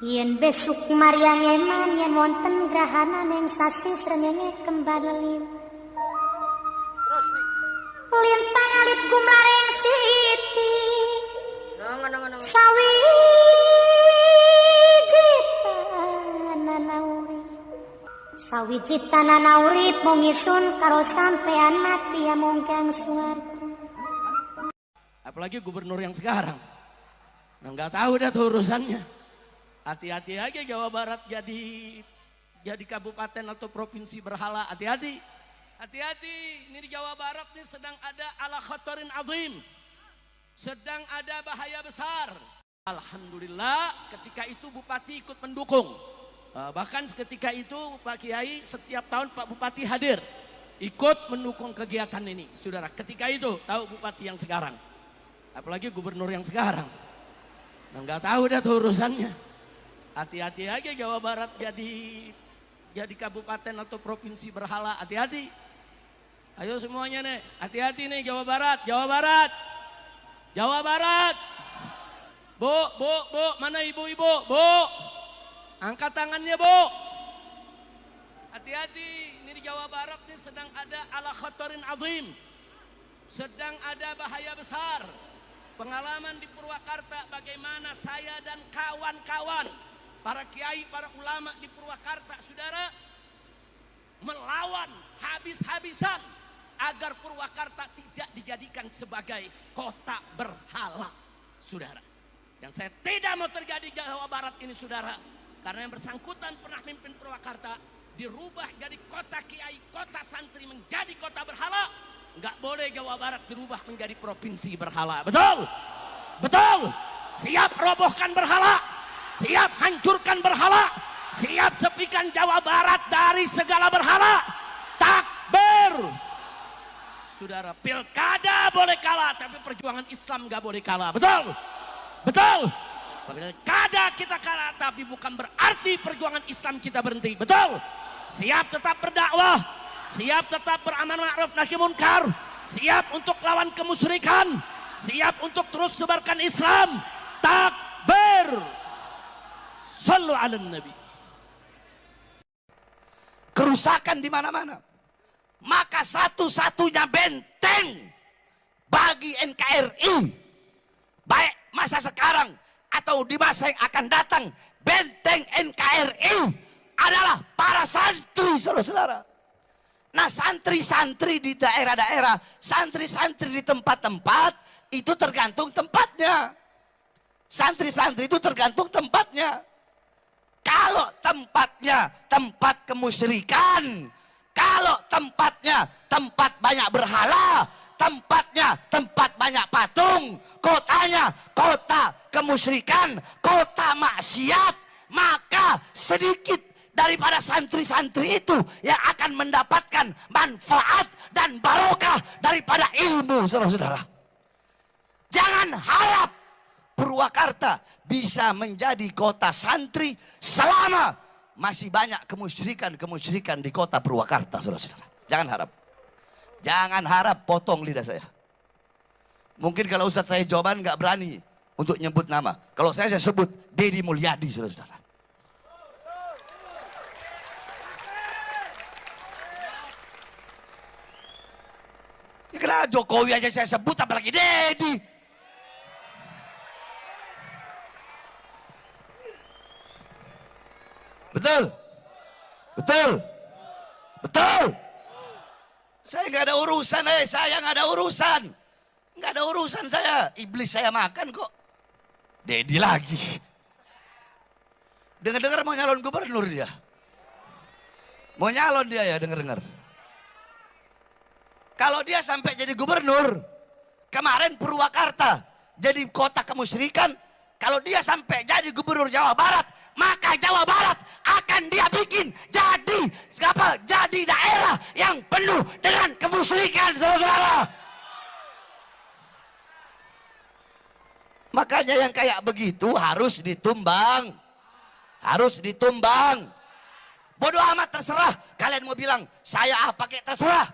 Yen besuk Maryang eman yen wonten grahana ning sasi srengenge kembar leliw. Terus nih. Lintang alit gumlareng siti. Nang. Sawiji tanana urip mung isun karo sampean mati amung kang swarga. Apalagi gubernur yang sekarang. Nah, nggak tahu dah tuh urusannya. Hati-hati aja Jawa Barat jadi kabupaten atau provinsi berhala. Hati-hati. Hati-hati. Ini di Jawa Barat nih sedang ada ala khatarin azim. Sedang ada bahaya besar. Alhamdulillah ketika itu Bupati ikut mendukung. Bahkan ketika itu Pak Kiai setiap tahun Pak Bupati hadir. Ikut mendukung kegiatan ini. Saudara, ketika itu tahu Bupati yang sekarang. Apalagi gubernur yang sekarang. Nah, nggak tahu dah tuh urusannya. Hati-hati aja Jawa Barat jadi kabupaten atau provinsi berhala. Hati-hati. Ayo semuanya nih, hati-hati nih Jawa Barat, Jawa Barat. Jawa Barat. Bu, mana ibu-ibu? Bu. Angkat tangannya, Bu. Hati-hati, ini di Jawa Barat nih sedang ada ala khatarin azim. Sedang ada bahaya besar. Pengalaman di Purwakarta bagaimana saya dan kawan-kawan, para kiai, para ulama di Purwakarta, saudara, melawan habis-habisan agar Purwakarta tidak dijadikan sebagai kota berhala, saudara. Yang saya tidak mau terjadi di Jawa Barat ini, saudara, karena yang bersangkutan pernah memimpin Purwakarta dirubah jadi kota kiai, kota santri menjadi kota berhala. Enggak boleh Jawa Barat dirubah menjadi provinsi berhala. Betul? Betul? Siap robohkan berhala, siap hancurkan berhala, siap sepikan Jawa Barat dari segala berhala. Takbir. Saudara, pilkada boleh kalah, tapi perjuangan Islam enggak boleh kalah. Betul? Betul? Pilkada kita kalah, tapi bukan berarti perjuangan Islam kita berhenti. Betul? Siap tetap berdakwah, siap tetap beramal ma'ruf nahi munkar, siap untuk lawan kemusyrikan, siap untuk terus sebarkan Islam. Takbir. Sallu ala nabi. Kerusakan di mana-mana. Maka satu-satunya benteng bagi NKRI, baik masa sekarang atau di masa yang akan datang, benteng NKRI adalah para santri, saudara-saudara. Nah, santri-santri di daerah-daerah, santri-santri di tempat-tempat, itu tergantung tempatnya. Santri-santri itu tergantung tempatnya. Kalau tempatnya tempat kemusyrikan, kalau tempatnya tempat banyak berhala, tempatnya tempat banyak patung, kotanya kota kemusyrikan, kota maksiat, maka sedikit daripada santri-santri itu yang akan mendapatkan manfaat dan barokah daripada ilmu, saudara-saudara. Jangan harap Purwakarta bisa menjadi kota santri selama masih banyak kemusyrikan di kota Purwakarta, saudara-saudara. Jangan harap. Jangan harap, potong lidah saya. Mungkin kalau Ustadz saya jawaban nggak berani untuk nyebut nama. Kalau saya sebut Deddy Mulyadi, saudara-saudara. Ya kenapa Jokowi aja saya sebut, apalagi Deddy. Betul? Betul? Betul? Saya nggak ada urusan, saya nggak ada urusan. Nggak ada urusan saya. Iblis saya makan kok. Deddy lagi. Dengar-dengar mau nyalon gubernur dia. Mau nyalon dia ya, dengar-dengar. Kalau dia sampai jadi gubernur, kemarin Purwakarta jadi kota kemusyrikan, kalau dia sampai jadi gubernur Jawa Barat, maka Jawa Barat akan dia bikin jadi daerah yang penuh dengan kemusyrikan, saudara-saudara. Makanya yang kayak begitu harus ditumbang. Harus ditumbang. Bodoh amat, terserah. Kalian mau bilang saya apa kayak terserah.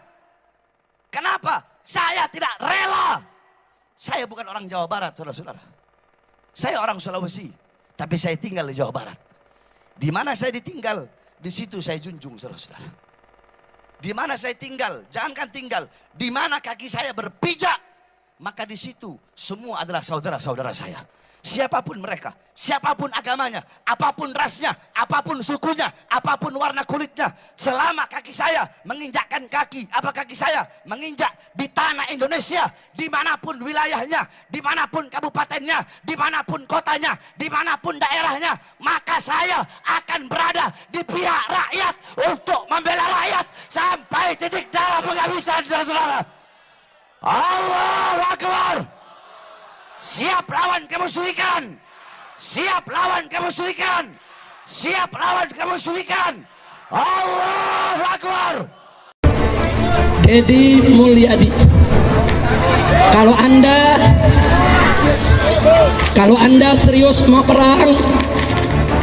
Kenapa? Saya tidak rela. Saya bukan orang Jawa Barat, saudara-saudara. Saya orang Sulawesi. Tapi saya tinggal di Jawa Barat. Di mana saya ditinggal, di situ saya junjung, saudara-saudara. Di mana saya tinggal, jangankan tinggal, di mana kaki saya berpijak, maka di situ semua adalah saudara-saudara saya. Siapapun mereka, siapapun agamanya, apapun rasnya, apapun sukunya, apapun warna kulitnya, selama kaki saya menginjakkan kaki saya menginjak di tanah Indonesia, dimanapun wilayahnya, dimanapun kabupatennya, dimanapun kotanya, dimanapun daerahnya, maka saya akan berada di pihak rakyat untuk membela rakyat sampai titik darah penghabisan, saudara-saudara. Allahu Akbar. Siap lawan kemusyrikan. Siap lawan kemusyrikan. Siap lawan kemusyrikan. Allahu Akbar. Deddy Mulyadi, kalau anda serius mau perang,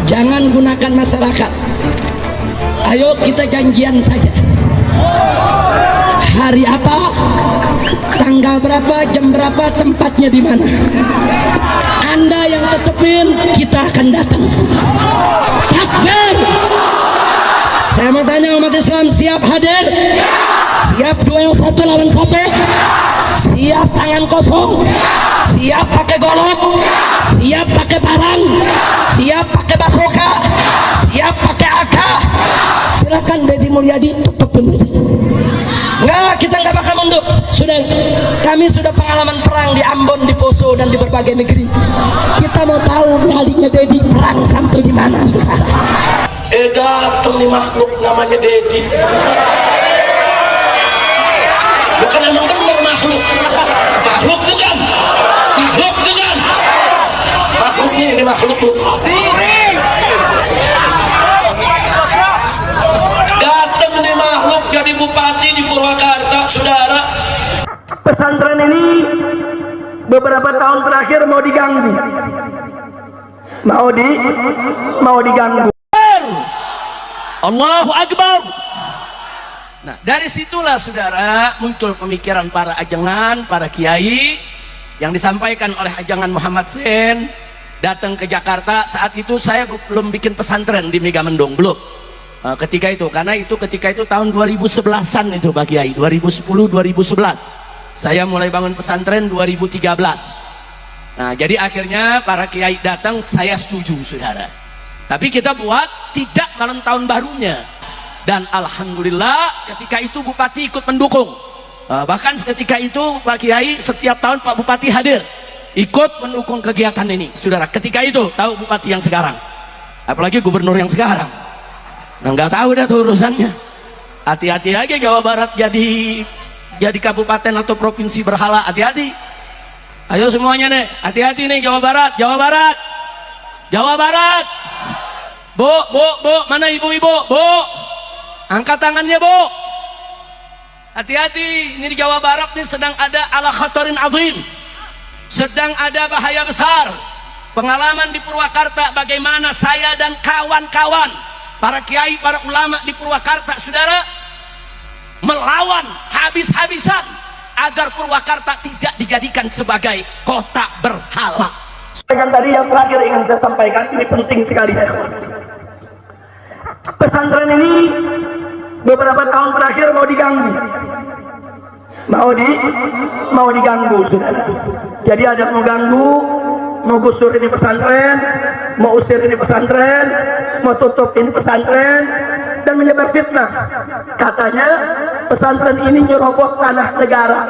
jangan gunakan masyarakat. Ayo kita janjian saja. Hari apa, tanggal berapa, jam berapa, tempatnya di mana. Anda yang tetepin, kita akan datang. Takbir. Saya mau tanya umat Islam, siap hadir? Siap duel 1 lawan 1? Siap tangan kosong? Siap pakai golok? Siap pakai parang? Siap pakai basoka? Siap pakai AK? Silakan Deddy Mulyadi, tetepin. Enggak, kita enggak bakal mundur. Sudah, kami sudah pengalaman perang di Ambon, di Poso, dan di berbagai negeri. Kita mau tahu nyalinya Deddy perang sampai di mana, sudah. Datang nih makhluk namanya Deddy. Bukan emang bener makhluk. Makhluk bukan. Makhluk bukan. Makhluknya ini makhluk tuh. Datang nih makhluk jadi bupati di Purwakarta, saudara. Pesantren ini beberapa tahun terakhir mau diganggu, mau diganggu. Allahu Akbar. Nah, dari situlah saudara muncul pemikiran para ajengan, para kiai yang disampaikan oleh ajengan Muhammad Sen datang ke Jakarta. Saat itu saya belum bikin pesantren di Megamendung, belum. Ketika itu tahun 2011-an itu Pak Kiai, 2010-2011. Saya mulai bangun pesantren 2013. Nah, jadi akhirnya para kiai datang, saya setuju, saudara. Tapi kita buat tidak malam tahun barunya. Dan alhamdulillah ketika itu Bupati ikut mendukung. Bahkan ketika itu Pak Kiai setiap tahun Pak Bupati hadir, ikut mendukung kegiatan ini, saudara. Ketika itu tahu Bupati yang sekarang, apalagi Gubernur yang sekarang. Nah, nggak tahu dah tuh urusannya. Hati-hati lagi Jawa Barat jadi kabupaten atau provinsi berhala, hati-hati. Ayo semuanya nih, hati-hati nih Jawa Barat. Bu, mana ibu-ibu? Bu, angkat tangannya, Bu. Hati-hati, ini di Jawa Barat nih sedang ada ala khatarin azim. Sedang ada bahaya besar. Pengalaman di Purwakarta bagaimana saya dan kawan-kawan, para kiai, para ulama di Purwakarta, saudara, melawan habis-habisan agar Purwakarta tidak dijadikan sebagai kota berhala. Yang tadi yang terakhir ingin saya sampaikan, ini penting sekali. Pesantren ini beberapa tahun terakhir mau diganggu, mau diganggu, saudara. Jadi ada mau ganggu, mau gusur ini pesantren, mau usir ini pesantren, mau tutup ini pesantren, dan menyebar fitnah. Katanya pesantren ini nyerobot tanah negara.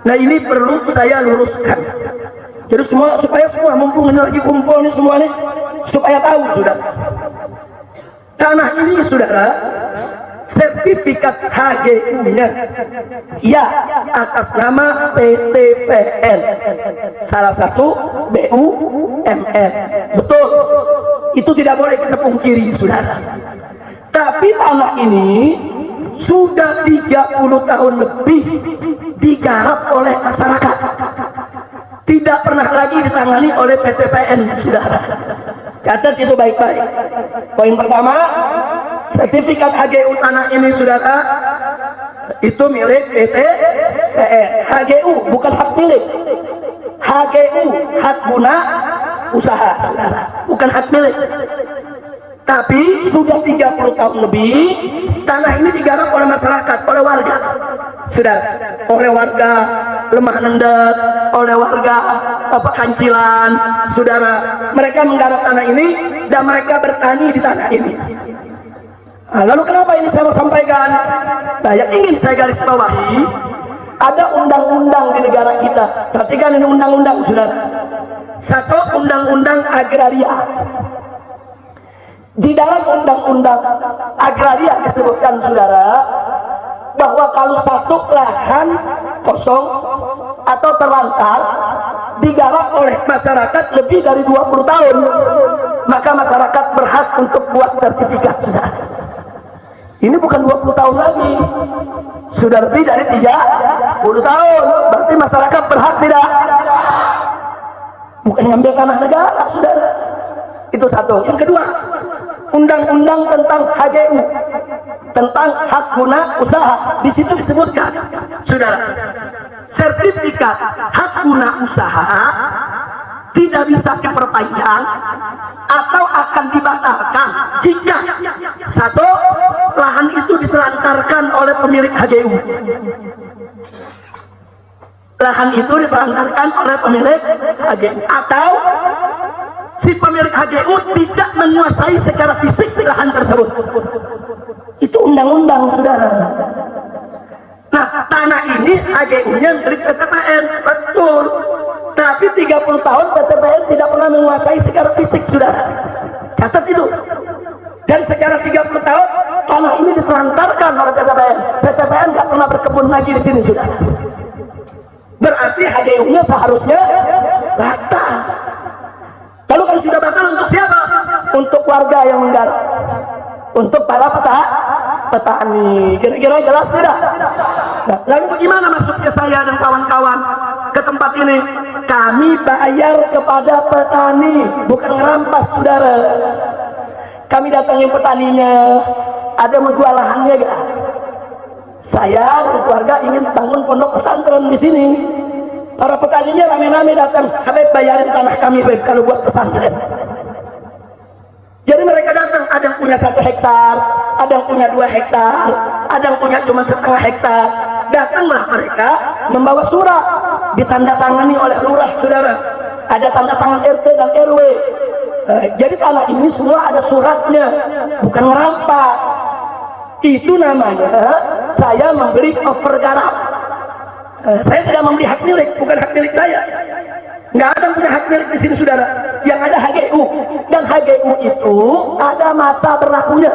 Nah, ini perlu saya luruskan. Jadi supaya semua mumpung ini lagi kumpul nih semua nih, supaya tahu, saudara. Tanah ini, saudara, sertifikat HGU-nya ya atas nama PTPN, salah satu BUMN. Betul, itu tidak boleh kita pungkiri, saudara. Tapi tanah ini sudah 30 tahun lebih digarap oleh masyarakat, tidak pernah lagi ditangani oleh PTPN, saudara. Catat itu baik-baik. Poin pertama, sertifikat HGU tanah ini, saudara, itu milik PTPN. HGU bukan hak milik. HGU hak guna usaha, saudara, bukan hak milik. Tapi sudah 30 tahun lebih tanah ini digarap oleh masyarakat, oleh warga, saudara, oleh warga Lemah Nendek, oleh warga Kancilan, saudara. Mereka menggarap tanah ini dan mereka bertani di tanah ini. Nah, lalu kenapa ini saya mau sampaikan? Nah, yang ingin saya garis bawahi, ada undang-undang di negara kita. Perhatikan ini undang-undang, saudara. Satu, undang-undang agraria. Di dalam undang-undang agraria disebutkan, saudara, bahwa kalau satu lahan kosong atau terlantar digarap oleh masyarakat lebih dari 20 tahun, maka masyarakat berhak untuk buat sertifikat, saudara. Ini bukan 20 tahun lagi, sudah lebih dari 30 tahun. Berarti masyarakat berhak tidak? Bukan ngambil tanah negara, saudara. Itu satu. Yang kedua, undang-undang tentang HGU, tentang hak guna usaha. Di situ disebutkan, saudara, sertifikat hak guna usaha tidak bisa diperpanjang atau akan dibatalkan jika satu, lahan itu ditelantarkan oleh pemilik HGU. Lahan itu ditelantarkan oleh pemilik HGU, atau si pemilik HGU tidak menguasai secara fisik lahan tersebut. Itu undang-undang, saudara. Nah, tanah ini HGU-nya dari PTPN, betul. Tapi 30 tahun PTPN tidak pernah menguasai secara fisik, saudara. Catat itu. Dan secara 30 tahun tanah ini ditelantarkan oleh PTPN. PTPN nggak pernah berkebun lagi di sini, saudara. Berarti HGU-nya seharusnya rata. Lalu kalau sudah batal, untuk siapa? Untuk warga yang menggarap, untuk para petani. Kira-kira jelas tidak? Nah, lalu bagaimana masuknya saya dan kawan-kawan ke tempat ini? Kami bayar kepada petani, bukan ngerampas, saudara. Kami datangin petaninya, ada mau jual lahannya gak? Saya dan keluarga ingin bangun pondok pesantren di sini. Para petaninya rame-rame datang, Habib bayarin tanah kami, Habib, kalau buat pesantren. Jadi mereka datang, ada yang punya 1 hektar, ada yang punya 2 hektar, ada yang punya cuma 1/2 hektar. Datanglah mereka membawa surat, ditandatangani oleh lurah, saudara. Ada tanda tangan RT dan RW. Jadi tanah ini semua ada suratnya, bukan merampas. Itu namanya saya memberi overgarap. Saya tidak membeli hak milik, bukan hak milik saya. Nggak ada yang punya hak milik di sini, saudara. Yang ada HGU, dan HGU itu ada masa berlakunya.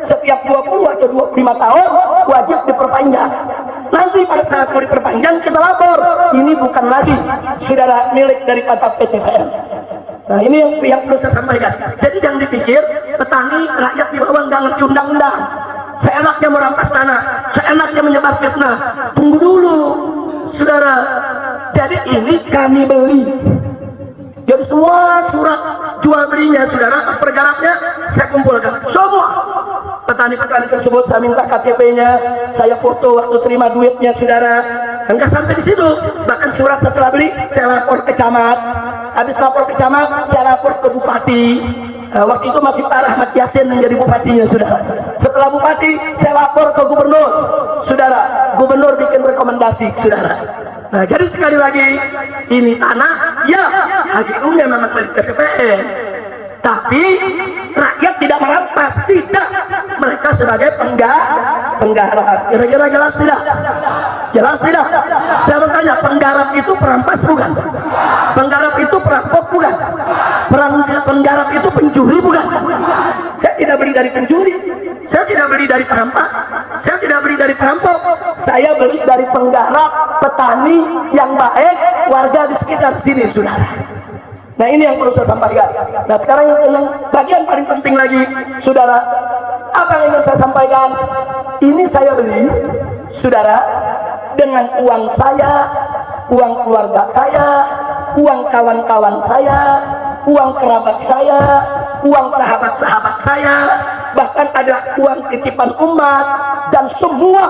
Setiap 20 atau 25 tahun wajib diperpanjang. Nanti pada saat mau diperpanjang kita lapor, ini bukan lagi, saudara, milik daripada PTPN. Nah, ini yang perlu saya sampaikan. Jadi jangan dipikir petani rakyat di bawah nggak ngerti undang-undang. Seenaknya merampas tanah, seenaknya menyebar fitnah. Tunggu dulu, saudara. Jadi ini kami beli. Jadi semua surat jual belinya, saudara, pergarapnya saya kumpulkan. Semua petani-petani tersebut saya minta KTP-nya, saya foto waktu terima duitnya, saudara. Enggak sampai di situ, bahkan surat setelah beli saya lapor ke camat. Habis lapor ke camat, saya lapor ke bupati. Waktu itu masih Pak Rahmat Yasin menjadi bupatinya, saudara. Setelah bupati, saya lapor ke gubernur, saudara. Gubernur bikin rekomendasi, saudara. Nah, jadi sekali lagi, ini tanah, ya, HGU-nya memang dari PTPN. Tapi rakyat tidak merampas, tidak. Mereka sebagai penggarap. Kira-kira jelas tidak? Jelas tidak? Saya bertanya, penggarap itu perampas bukan? Penggarap itu perampok bukan? Penggarap itu pencuri bukan? Saya tidak beli dari pencuri, saya tidak beli dari perampas, saya tidak beli dari perampok. Saya beli dari penggarap, petani yang baik, warga di sekitar sini, saudara. Nah, ini yang perlu saya sampaikan. Nah, sekarang yang bagian paling penting lagi, saudara, apa yang ingin saya sampaikan? Ini saya beli, saudara, dengan uang saya, uang keluarga saya, uang kawan-kawan saya, uang kerabat saya, uang sahabat-sahabat saya, bahkan ada uang titipan umat, dan semua,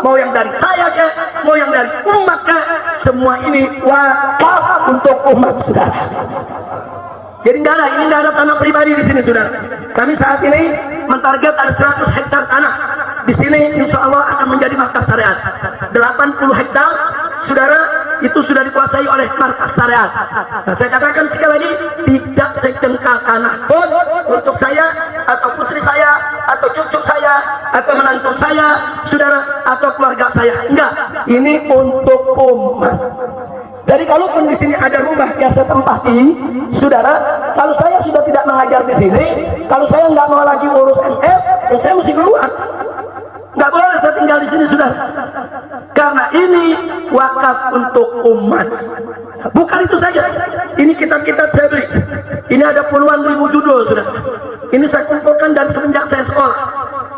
mau yang dari saya ke, mau yang dari umat ke, semua ini wakaf untuk umat, saudara. Jadi ini nggak ada tanah pribadi di sini, saudara. Kami saat ini mentarget ada 100 hektar tanah. Di sini insya Allah akan menjadi markas syariat. 80 hektar, saudara, itu sudah dikuasai oleh markas syariat. Nah, saya katakan sekali lagi, tidak sejengkal tanah pun untuk saya atau putri saya atau cucu saya atau menantu saya, saudara, atau keluarga saya. Enggak, ini untuk umat. Jadi kalaupun di sini ada rumah yang saya tempati, saudara, kalau saya sudah tidak mengajar di sini, kalau saya nggak mau lagi urus MS, ya saya mesti keluar. Nggak boleh saya tinggal di sini, saudara. Karena ini wakaf untuk umat. Bukan itu saja. Ini kitab-kitab saya beli. Ini ada puluhan ribu judul, saudara. Ini saya kumpulkan dan semenjak saya sekolah.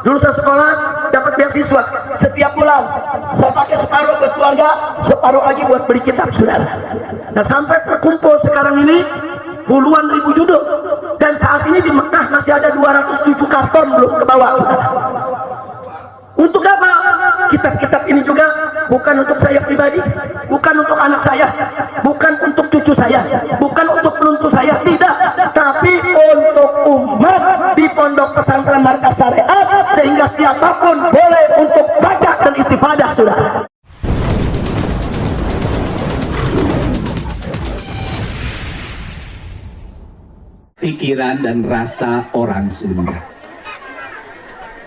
Dulu saya sekolah dapat beasiswa setiap bulan. Saya pakai separuh buat keluarga, separuh lagi buat beli kitab, saudara. Nah, sampai terkumpul sekarang ini puluhan ribu judul. Dan saat ini di Mekah masih ada 207 karton belum ke bawah, saudara. Untuk apa? Kitab-kitab ini juga bukan untuk saya pribadi, bukan untuk anak saya, bukan untuk cucu saya, bukan untuk penuntu saya, tidak, tapi untuk umat di pondok pesantren markas syariat, sehingga siapapun boleh untuk baca dan istifadah, saudara. Pikiran dan rasa orang Sunda.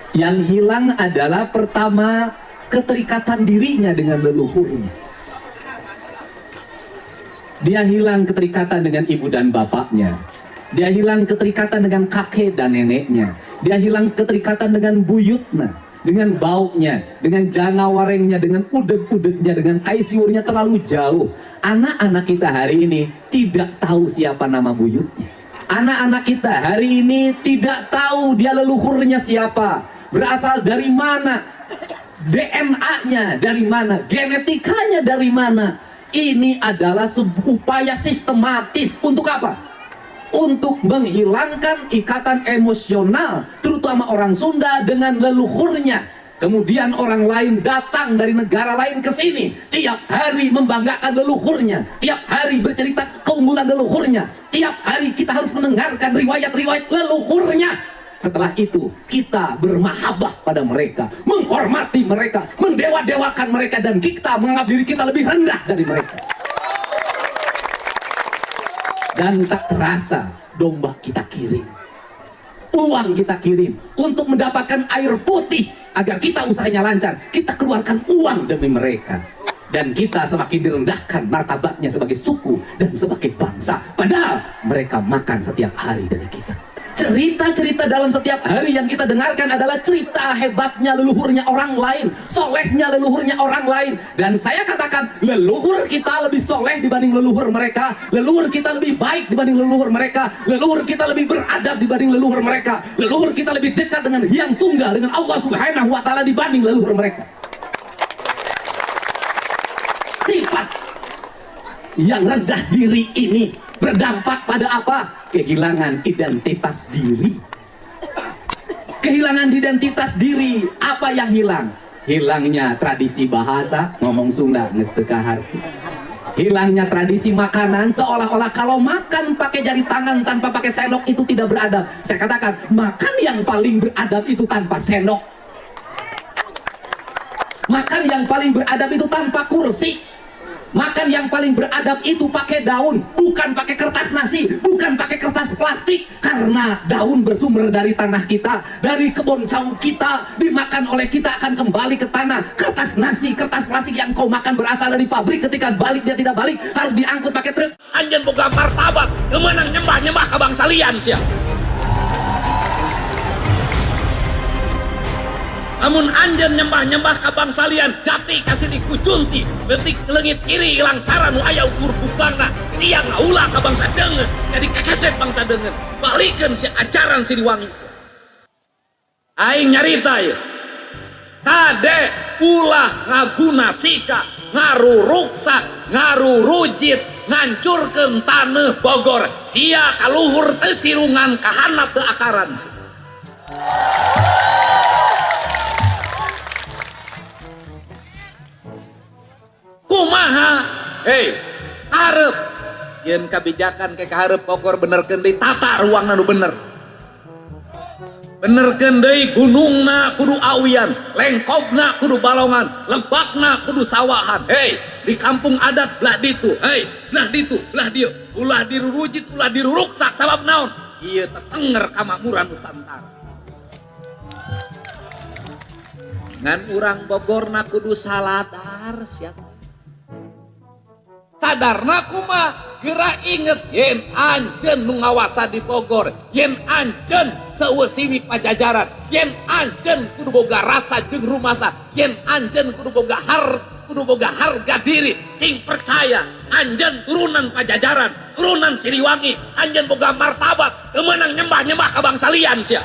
Yang hilang adalah pertama keterikatan dirinya dengan leluhurnya. Dia hilang keterikatan dengan ibu dan bapaknya. Dia hilang keterikatan dengan kakek dan neneknya. Dia hilang keterikatan dengan buyutnya, dengan baunya, dengan janawarengnya, dengan udeg-udegnya, dengan kaisiurnya terlalu jauh. Anak-anak kita hari ini tidak tahu siapa nama buyutnya. Anak-anak kita hari ini tidak tahu dia leluhurnya siapa. Berasal dari mana, DNA-nya dari mana, genetikanya dari mana. Ini adalah sebuah upaya sistematis. Untuk apa? Untuk menghilangkan ikatan emosional, terutama orang Sunda dengan leluhurnya. Kemudian orang lain datang dari negara lain ke sini, tiap hari membanggakan leluhurnya, tiap hari bercerita keunggulan leluhurnya, tiap hari kita harus mendengarkan riwayat-riwayat leluhurnya. Setelah itu kita bermahabbah pada mereka, menghormati mereka, mendewa-dewakan mereka, dan kita menganggap diri kita lebih rendah dari mereka. Dan tak terasa domba kita kirim, uang kita kirim untuk mendapatkan air putih agar kita usahanya lancar. Kita keluarkan uang demi mereka, dan kita semakin direndahkan martabatnya sebagai suku dan sebagai bangsa. Padahal mereka makan setiap hari dari kita. Cerita-cerita dalam setiap hari yang kita dengarkan adalah cerita hebatnya leluhurnya orang lain, solehnya leluhurnya orang lain. Dan saya katakan, leluhur kita lebih soleh dibanding leluhur mereka, leluhur kita lebih baik dibanding leluhur mereka, leluhur kita lebih beradab dibanding leluhur mereka, leluhur kita lebih dekat dengan Hyang Tunggal, dengan Allah Subhanahu wa Ta'ala dibanding leluhur mereka. Sifat yang rendah diri ini berdampak pada apa? Kehilangan identitas diri. Kehilangan identitas diri. Apa yang hilang? Hilangnya tradisi bahasa, ngomong Sunda ngestekahar. Hilangnya tradisi makanan, seolah-olah kalau makan pakai jari tangan tanpa pakai sendok itu tidak beradab. Saya katakan, makan yang paling beradab itu tanpa sendok. Makan yang paling beradab itu tanpa kursi. Makan yang paling beradab itu pakai daun, bukan pakai kertas nasi, bukan pakai kertas plastik. Karena daun bersumber dari tanah kita, dari kebun jauh kita, dimakan oleh kita akan kembali ke tanah. Kertas nasi, kertas plastik yang kau makan berasal dari pabrik, ketika balik dia tidak balik, harus diangkut pakai truk. Anjen boga martabat, kemenang nyembah-nyembah ke bangsa lian siap. Namun anjen nyembah-nyembah ke bangsa lian, jati kasih dikucunti, betik lengit kiri hilang cara nu aya ukur bukangna, siang ulah ke bangsa dengan, jadi kakasep bangsa dengan, balikan si ajaran si diwangi. Aing nyarita ya, kade ulah ngaguna sika, ngaruruksa, ngarurujit, ngancurkeun taneuh Bogor, sia kaluhur teu sirungan kahanap teu akaran. Kumaha, hei, harap yen kebijakan ke kaharep Bogor benerkeun deui tata ruangna nu bener. Benerkeun deui gunungna kudu awian, lengkobna kudu balongan, lebakna kudu sawahan. Hei, di kampung adat belah ditu, hei, belah ditu, belah dieu, ulah dirurujit, ulah diruruksak sabab naon? Ieu tetenger kamakmuran Nusantara. Ngan urang Bogorna kudu saladar siapa? Sadarna kumaha geura inget yen anjeun nu ngawasa di Bogor, yen anjeun seueusiwi Pajajaran, yen anjeun kudu boga rasa jeung rumasa, yen anjeun kudu boga harga diri, sing percaya anjeun turunan Pajajaran, turunan Siliwangi, anjeun boga martabat, teu meunang nyembah-nyembah ka bangsa lian sia.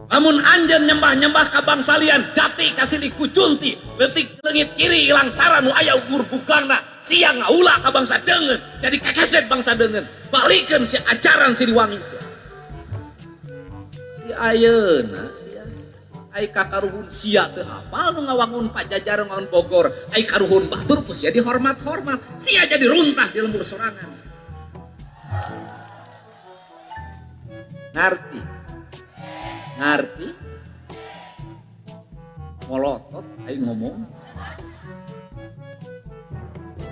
Namun anjeun nyembah-nyembah ka bangsa lian, jati kasih dikucunti, leutik leungit ciri ilang cara nu aya ukur bukangna, siang ngaula ka bangsa deungeun, jadi kakeset bangsa deungeun, balikeun si ajaran Siliwangi sia. Di ayeuna sia, ai kakaruhun sia teu apal nu ngawangun Pajajaran ngawangun Bogor, ai karuhun batur pun sia dihormat-hormat, sia jadi runtah di lembur sorangan. Ngerti molotot aing ngomong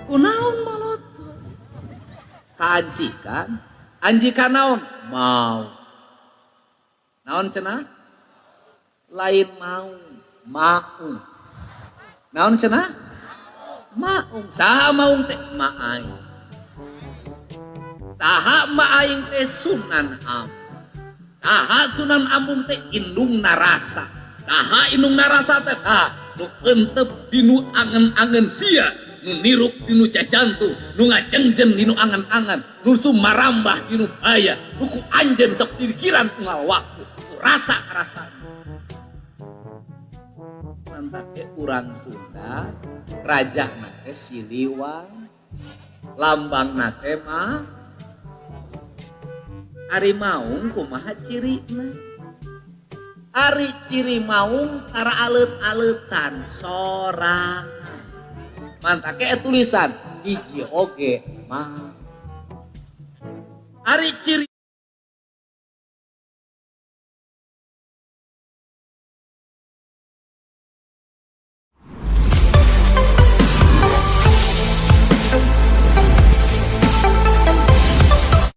kunaon molotot anjikan naon mau naon cenah lain mau naon cenah maung saha maung teh maaing saha maaing teh Sunan Am. Saha Sunan Ampung teh indung narasa. Saha indung narasa teh nu entep dinu angen-angen sia, nu nirup dinu cacantu, nu ngajengjen dinu angen-angen, nu sumarambah dinu baya, nu ku anjeun sok pikiran unggal waktu, nu rasa-rasa. Mantake urang Sunda, rajana teh Siliwang, lambangna teh mah Ari maung kumaha cirina? Ari ciri maung tara alet-aletan sorangan. Mantake tulisan hiji oge mah. Ari ciri